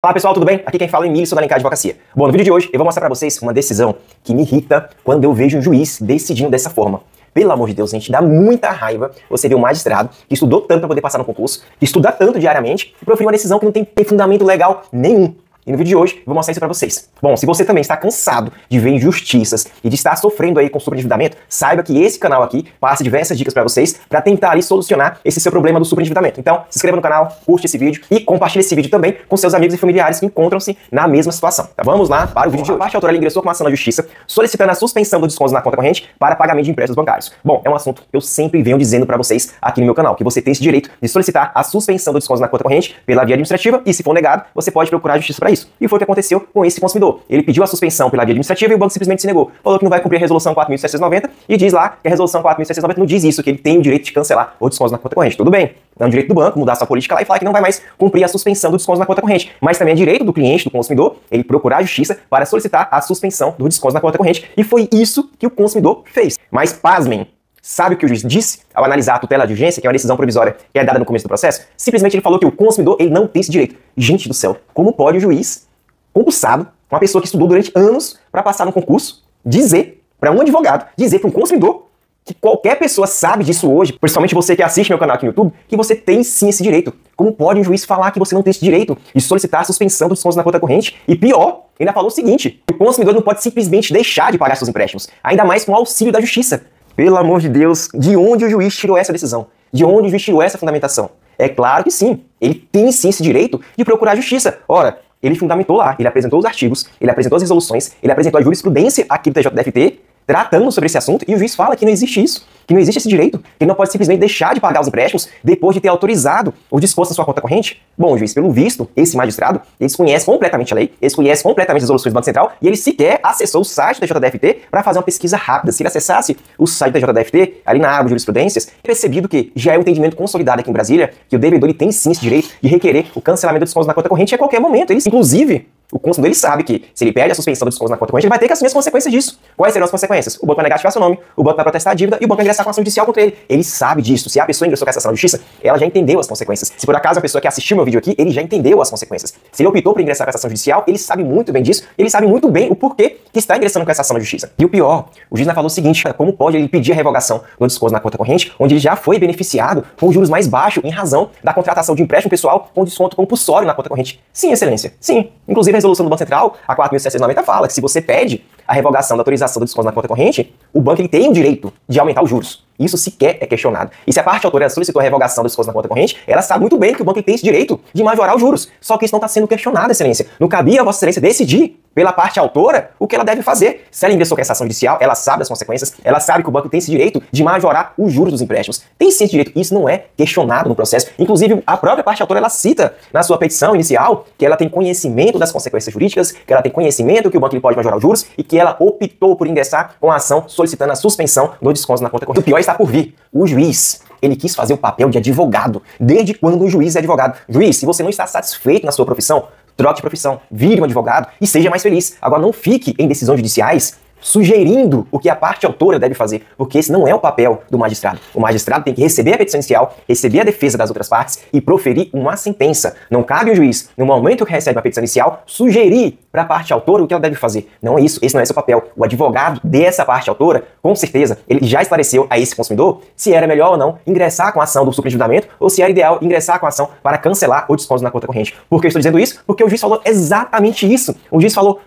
Fala pessoal, tudo bem? Aqui quem fala é Emílio, sou da Alencar Advocacia. Bom, no vídeo de hoje eu vou mostrar pra vocês uma decisão que me irrita quando eu vejo um juiz decidindo dessa forma. Pelo amor de Deus, gente, dá muita raiva você ver um magistrado que estudou tanto pra poder passar no concurso, que estuda tanto diariamente, e proferir uma decisão que não tem fundamento legal nenhum. E no vídeo de hoje eu vou mostrar isso pra vocês. Bom, se você também está cansado de ver injustiças e de estar sofrendo aí com superendividamento, saiba que esse canal aqui passa diversas dicas pra vocês pra tentar ali solucionar esse seu problema do superendividamento. Então, se inscreva no canal, curte esse vídeo e compartilhe esse vídeo também com seus amigos e familiares que encontram-se na mesma situação. Tá? Vamos lá para o vídeo de hoje. A parte autora ingressou com uma ação na justiça solicitando a suspensão do desconto na conta corrente para pagamento de empréstimos bancários. Bom, é um assunto que eu sempre venho dizendo pra vocês aqui no meu canal, que você tem esse direito de solicitar a suspensão do desconto na conta corrente pela via administrativa e, se for negado, você pode procurar a justiça para isso. E foi o que aconteceu com esse consumidor. Ele pediu a suspensão pela via administrativa e o banco simplesmente se negou. Falou que não vai cumprir a resolução 4.790 e diz lá que a resolução 4.790 não diz isso, que ele tem o direito de cancelar o desconto na conta corrente. Tudo bem. É um direito do banco mudar sua política lá e falar que não vai mais cumprir a suspensão do desconto na conta corrente. Mas também é direito do cliente, do consumidor, ele procurar a justiça para solicitar a suspensão do desconto na conta corrente. E foi isso que o consumidor fez. Mas pasmem. Sabe o que o juiz disse ao analisar a tutela de urgência, que é uma decisão provisória que é dada no começo do processo? Simplesmente ele falou que o consumidor ele não tem esse direito. Gente do céu, como pode o juiz, concursado, uma pessoa que estudou durante anos para passar no concurso, dizer para um advogado, dizer para um consumidor, que qualquer pessoa sabe disso hoje, principalmente você que assiste meu canal aqui no YouTube, que você tem sim esse direito. Como pode um juiz falar que você não tem esse direito de solicitar a suspensão dos descontos na conta corrente? E pior, ainda falou o seguinte, o consumidor não pode simplesmente deixar de pagar seus empréstimos, ainda mais com o auxílio da justiça. Pelo amor de Deus, de onde o juiz tirou essa decisão? De onde o juiz tirou essa fundamentação? É claro que sim, ele tem sim esse direito de procurar a justiça. Ora, ele fundamentou lá, ele apresentou os artigos, ele apresentou as resoluções, ele apresentou a jurisprudência aqui do TJDFT, tratando sobre esse assunto, e o juiz fala que não existe isso, que não existe esse direito, que ele não pode simplesmente deixar de pagar os empréstimos depois de ter autorizado o desconto na sua conta corrente. Bom, juiz, pelo visto, esse magistrado, ele desconhece completamente a lei, ele desconhece completamente as resoluções do Banco Central, e ele sequer acessou o site do TJDFT para fazer uma pesquisa rápida. Se ele acessasse o site do TJDFT, ali na aba de jurisprudências, percebido que já é um entendimento consolidado aqui em Brasília, que o devedor ele tem sim esse direito de requerer o cancelamento do desconto na conta corrente a qualquer momento. Ele, inclusive, o consumidor ele sabe que se ele pede a suspensão do desconto na conta corrente, ele vai ter que assumir as consequências disso. Quais serão as consequências? O banco vai negativar seu nome, o banco vai protestar a dívida e o banco vai ingressar com ação judicial contra ele. Ele sabe disso. Se a pessoa ingressou com essa ação na justiça, ela já entendeu as consequências. Se por acaso a pessoa que assistiu meu vídeo aqui, ele já entendeu as consequências. Se ele optou por ingressar com essa ação judicial, ele sabe muito bem disso, ele sabe muito bem o porquê que está ingressando com essa ação na justiça. E o pior, o juiz falou o seguinte, como pode ele pedir a revogação do desconto na conta corrente, onde ele já foi beneficiado com os juros mais baixos em razão da contratação de empréstimo pessoal com desconto compulsório na conta corrente? Sim, excelência. Sim. Inclusive a resolução do Banco Central, a 4.790, fala que se você pede a revogação da autorização do desconto na conta corrente, o banco ele tem o direito de aumentar os juros. Isso sequer é questionado. E se a parte autora solicitou a revogação do desconto na conta corrente, ela sabe muito bem que o banco ele tem esse direito de majorar os juros. Só que isso não está sendo questionado, excelência. Não cabia a Vossa Excelência decidir pela parte autora o que ela deve fazer. Se ela ingressou com essa ação judicial, ela sabe das consequências, ela sabe que o banco tem esse direito de majorar os juros dos empréstimos. Tem sim esse direito. Isso não é questionado no processo. Inclusive, a própria parte autora, ela cita na sua petição inicial que ela tem conhecimento das consequências jurídicas, que ela tem conhecimento que o banco ele pode majorar os juros e que ela optou por ingressar com a ação solicitando a suspensão do desconto na conta corrente. O pior está por vir. O juiz, ele quis fazer o papel de advogado. Desde quando o juiz é advogado? Juiz, se você não está satisfeito na sua profissão, troque de profissão, vire um advogado e seja mais feliz. Agora não fique em decisões judiciais sugerindo o que a parte autora deve fazer, porque esse não é o papel do magistrado. O magistrado tem que receber a petição inicial, receber a defesa das outras partes e proferir uma sentença. Não cabe ao juiz, no momento que recebe a petição inicial, sugerir para a parte autora o que ela deve fazer. Não é isso, esse não é seu papel. O advogado dessa parte autora, com certeza, ele já esclareceu a esse consumidor se era melhor ou não ingressar com a ação do superendividamento ou se era ideal ingressar com a ação para cancelar o desconto na conta corrente. Por que eu estou dizendo isso? Porque o juiz falou exatamente isso. O juiz falou: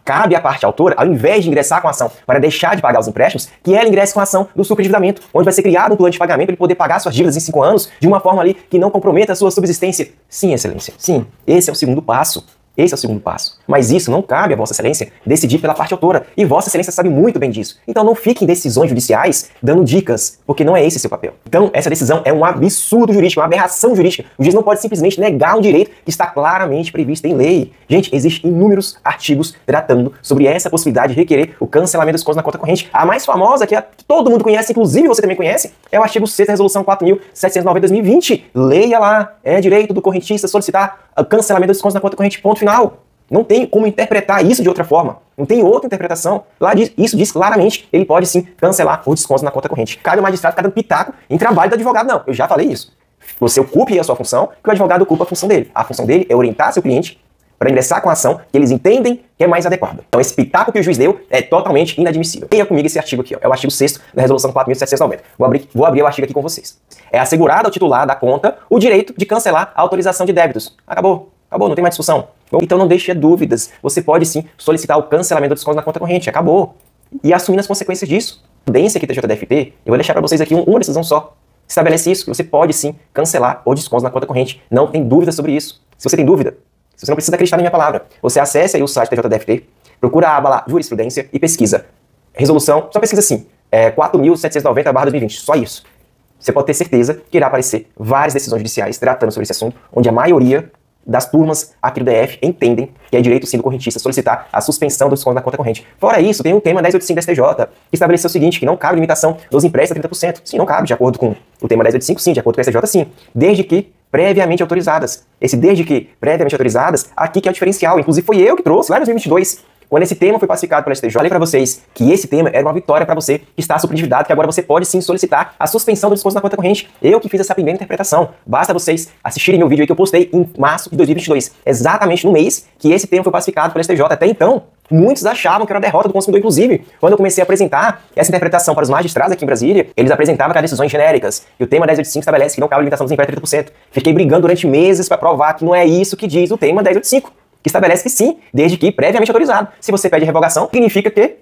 cabe à parte autora, ao invés de ingressar com a ação para deixar de pagar os empréstimos, que ela ingresse com a ação do superendividamento, onde vai ser criado um plano de pagamento para ele poder pagar suas dívidas em 5 anos de uma forma ali que não comprometa a sua subsistência. Sim, excelência. Sim, esse é o segundo passo. Esse é o segundo passo. Mas isso não cabe a Vossa Excelência decidir pela parte autora. E Vossa Excelência sabe muito bem disso. Então não fique em decisões judiciais dando dicas, porque não é esse seu papel. Então essa decisão é um absurdo jurídico, uma aberração jurídica. O juiz não pode simplesmente negar um direito que está claramente previsto em lei. Gente, existem inúmeros artigos tratando sobre essa possibilidade de requerer o cancelamento dos descontos na conta corrente. A mais famosa, que todo mundo conhece, inclusive você também conhece, é o artigo 6º da Resolução 4.790/2020. Leia lá. É direito do correntista solicitar o cancelamento dos descontos na conta corrente. Ponto final. Não tem como interpretar isso de outra forma. Não tem outra interpretação. Lá isso diz claramente, ele pode sim cancelar o desconto na conta corrente. Cabe ao magistrado ficar dando pitaco em trabalho do advogado. Não, eu já falei isso. Você ocupe a sua função, que o advogado ocupa a função dele. A função dele é orientar seu cliente para ingressar com a ação que eles entendem que é mais adequada. Então esse pitaco que o juiz deu é totalmente inadmissível. Leia comigo esse artigo aqui, ó. É o artigo 6º da Resolução 4.790. Vou abrir o artigo aqui com vocês. É assegurado ao titular da conta o direito de cancelar a autorização de débitos. Acabou, não tem mais discussão. Então não deixe dúvidas. Você pode sim solicitar o cancelamento do desconto na conta corrente. Acabou. E assumir as consequências disso. A prudência que o TJDF-T, eu vou deixar para vocês aqui uma decisão só. Estabelece isso, que você pode sim cancelar o desconto na conta corrente. Não tem dúvida sobre isso. Se você tem dúvida, você não precisa acreditar na minha palavra. Você acesse aí o site do TJDF-T, procura a aba lá, jurisprudência, e pesquisa. Resolução, só pesquisa assim, 4.790/2020, só isso. Você pode ter certeza que irá aparecer várias decisões judiciais tratando sobre esse assunto, onde a maioria das turmas aqui do DF entendem que é direito sim do correntista solicitar a suspensão do desconto na conta corrente. Fora isso, tem um tema 1085 da STJ, que estabeleceu o seguinte, que não cabe limitação dos empréstimos a 30%. Sim, não cabe, de acordo com o tema 1085, sim, de acordo com a STJ, sim. Desde que previamente autorizadas. Esse desde que previamente autorizadas, aqui que é o diferencial. Inclusive foi eu que trouxe lá em 2022. Quando esse tema foi pacificado pela STJ, falei para vocês que esse tema era uma vitória para você que está superendividado, que agora você pode sim solicitar a suspensão do desconto na conta corrente. Eu que fiz essa primeira interpretação. Basta vocês assistirem meu vídeo aí que eu postei em março de 2022, exatamente no mês que esse tema foi pacificado pela STJ. Até então, muitos achavam que era a derrota do consumidor, inclusive. Quando eu comecei a apresentar essa interpretação para os magistrados aqui em Brasília, eles apresentavam aquelas decisões genéricas. E o tema 1085 estabelece que não cabe limitação dos empréstimos a 30%. Fiquei brigando durante meses para provar que não é isso que diz o tema 1085. Que estabelece que sim, desde que previamente autorizado. Se você pede revogação, significa que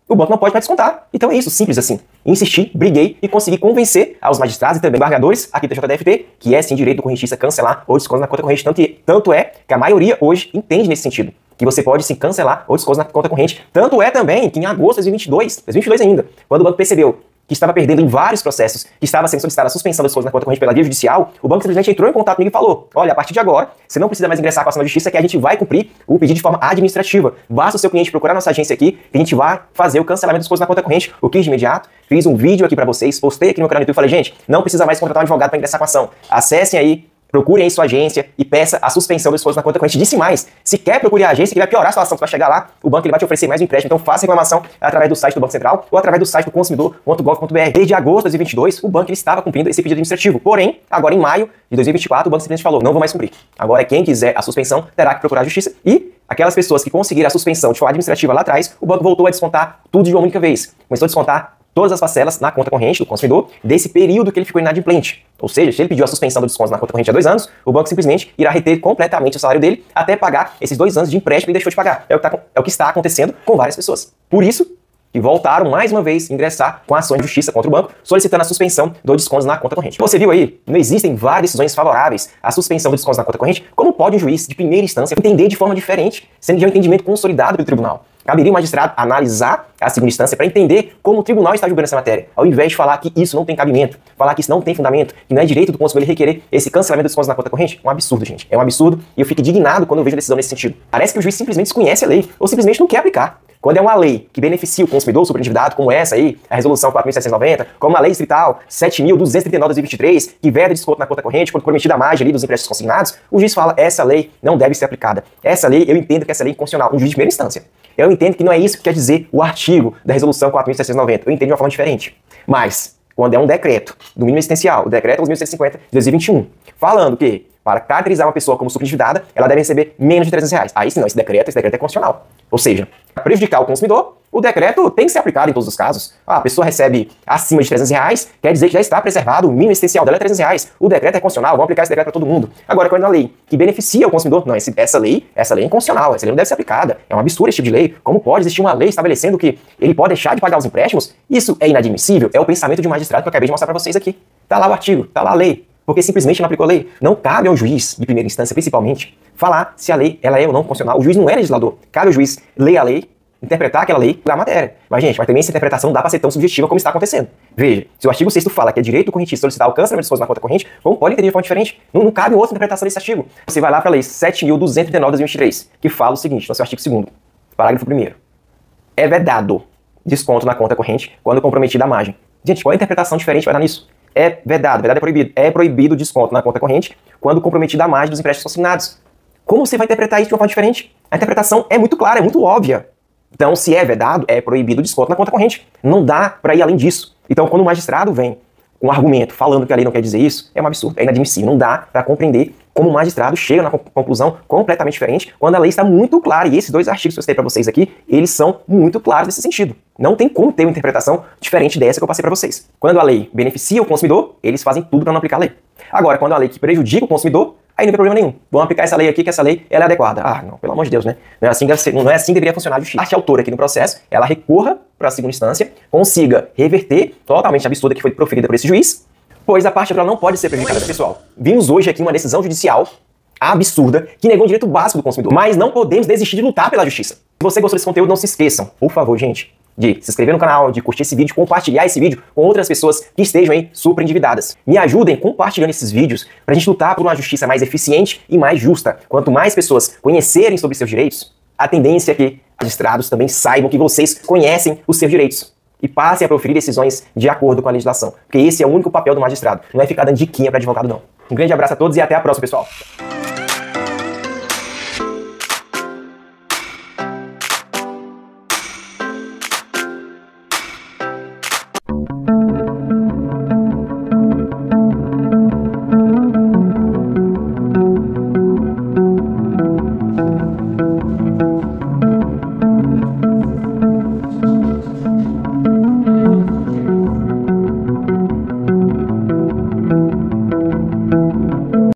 o banco não pode mais descontar. Então é isso, simples assim. Insisti, briguei e consegui convencer aos magistrados e também embargadores aqui do TJDF-T que é sim direito do correntista cancelar ou desconto na conta corrente. Tanto é que a maioria hoje entende nesse sentido. Que você pode sim cancelar ou desconto na conta corrente. Tanto é também que em agosto de 2022 ainda, quando o banco percebeu que estava perdendo em vários processos, que estava sendo solicitada a suspensão dos descontos na conta corrente pela via judicial, o banco simplesmente entrou em contato comigo e falou: olha, a partir de agora, você não precisa mais ingressar com a ação na justiça, que a gente vai cumprir o pedido de forma administrativa. Basta o seu cliente procurar nossa agência aqui, que a gente vai fazer o cancelamento dos descontos na conta corrente. O que de imediato, fiz um vídeo aqui para vocês, postei aqui no meu canal do YouTube e falei: gente, não precisa mais contratar um advogado para ingressar com a ação. Acessem aí, procurem aí sua agência e peça a suspensão dos descontos na conta corrente. Disse mais, se quer procure a agência, que vai piorar a situação, você vai chegar lá, o banco ele vai te oferecer mais um empréstimo, então faça reclamação através do site do Banco Central ou através do site do consumidor.gov.br. Desde agosto de 2022, o banco ele estava cumprindo esse pedido administrativo, porém, agora em maio de 2024, o banco simplesmente falou: não vou mais cumprir. Agora quem quiser a suspensão terá que procurar a justiça e aquelas pessoas que conseguiram a suspensão de forma administrativa lá atrás, o banco voltou a descontar tudo de uma única vez. Começou a descontar todas as parcelas na conta corrente do consumidor desse período que ele ficou inadimplente. Ou seja, se ele pediu a suspensão do desconto na conta corrente há 2 anos, o banco simplesmente irá reter completamente o salário dele até pagar esses 2 anos de empréstimo que ele deixou de pagar. É o que está acontecendo com várias pessoas. Por isso que voltaram mais uma vez ingressar com ações de justiça contra o banco, solicitando a suspensão do desconto na conta corrente. Você viu aí? Não existem várias decisões favoráveis à suspensão do desconto na conta corrente. Como pode um juiz de primeira instância entender de forma diferente, sendo que é um entendimento consolidado pelo tribunal? Caberia o magistrado analisar a segunda instância para entender como o tribunal está julgando essa matéria, ao invés de falar que isso não tem cabimento, falar que isso não tem fundamento, que não é direito do consumidor requerer esse cancelamento dos descontos na conta corrente. É um absurdo, gente. É um absurdo e eu fico indignado quando eu vejo a decisão nesse sentido. Parece que o juiz simplesmente desconhece a lei ou simplesmente não quer aplicar. Quando é uma lei que beneficia o consumidor superendividado, como essa aí, a Resolução 4.790, como a Lei Distrital 7.239/2023, que veda desconto na conta corrente quando prometida a margem ali dos empréstimos consignados, o juiz fala: essa lei não deve ser aplicada. Essa lei, eu entendo que essa lei é inconstitucional. Um juiz de primeira instância. Eu entendo que não é isso que quer dizer o artigo da Resolução 4.790. Eu entendo de uma forma diferente. Mas, quando é um decreto do mínimo existencial, o decreto 11.150 de 2021, falando que para caracterizar uma pessoa como superendividada, ela deve receber menos de R$300. Aí sim, não, esse decreto é constitucional. Ou seja, para prejudicar o consumidor, o decreto tem que ser aplicado em todos os casos. A pessoa recebe acima de R$300, quer dizer que já está preservado, o mínimo existencial dela é R$300. O decreto é constitucional, vamos aplicar esse decreto para todo mundo. Agora, quando é uma lei que beneficia o consumidor, não, essa lei é inconstitucional, essa lei não deve ser aplicada. É um absurdo esse tipo de lei. Como pode existir uma lei estabelecendo que ele pode deixar de pagar os empréstimos? Isso é inadmissível. É o pensamento de um magistrado que eu acabei de mostrar para vocês aqui. Tá lá o artigo, tá lá a lei. Porque simplesmente não aplicou a lei. Não cabe ao juiz, de primeira instância, principalmente, falar se a lei ela é ou não constitucional. O juiz não é legislador. Cabe ao juiz ler a lei, interpretar aquela lei da matéria. Mas, gente, também essa interpretação não dá para ser tão subjetiva como está acontecendo. Veja, se o artigo 6º fala que é direito do correntista solicitar o cancelamento dos descontos na conta corrente, como pode entender de forma diferente? Não cabe outra interpretação desse artigo. Você vai lá para a lei 7.239/2023, que fala o seguinte, no seu artigo 2º, parágrafo 1º. É vedado desconto na conta corrente quando comprometida a margem. Gente, qual é a interpretação diferente vai dar nisso? É vedado é proibido. É proibido o desconto na conta corrente quando comprometida a margem dos empréstimos consignados. Como você vai interpretar isso de uma forma diferente? A interpretação é muito clara, é muito óbvia. Então, se é vedado, é proibido o desconto na conta corrente. Não dá para ir além disso. Então, quando o magistrado vem com um argumento falando que a lei não quer dizer isso, é um absurdo, é inadmissível. Não dá para compreender como o magistrado chega na conclusão completamente diferente quando a lei está muito clara. E esses 2 artigos que eu citei para vocês aqui, eles são muito claros nesse sentido. Não tem como ter uma interpretação diferente dessa que eu passei para vocês. Quando a lei beneficia o consumidor, eles fazem tudo para não aplicar a lei. Agora, quando a lei que prejudica o consumidor, aí não tem problema nenhum. Vamos aplicar essa lei aqui, que essa lei ela é adequada. Ah, não, pelo amor de Deus, né? Não é assim, não é assim que deveria funcionar a justiça. A parte autora aqui no processo, ela recorra para a segunda instância, consiga reverter totalmente a absurda que foi proferida por esse juiz, pois a parte autora não pode ser prejudicada, pessoal. Vimos hoje aqui uma decisão judicial absurda que negou um direito básico do consumidor. Mas não podemos desistir de lutar pela justiça. Se você gostou desse conteúdo, não se esqueçam, por favor, gente, de se inscrever no canal, de curtir esse vídeo, compartilhar esse vídeo com outras pessoas que estejam aí super endividadas. Me ajudem compartilhando esses vídeos pra gente lutar por uma justiça mais eficiente e mais justa. Quanto mais pessoas conhecerem sobre seus direitos, a tendência é que magistrados também saibam que vocês conhecem os seus direitos e passem a proferir decisões de acordo com a legislação. Porque esse é o único papel do magistrado, não é ficar dando diquinha para advogado, não. Um grande abraço a todos e até a próxima, pessoal.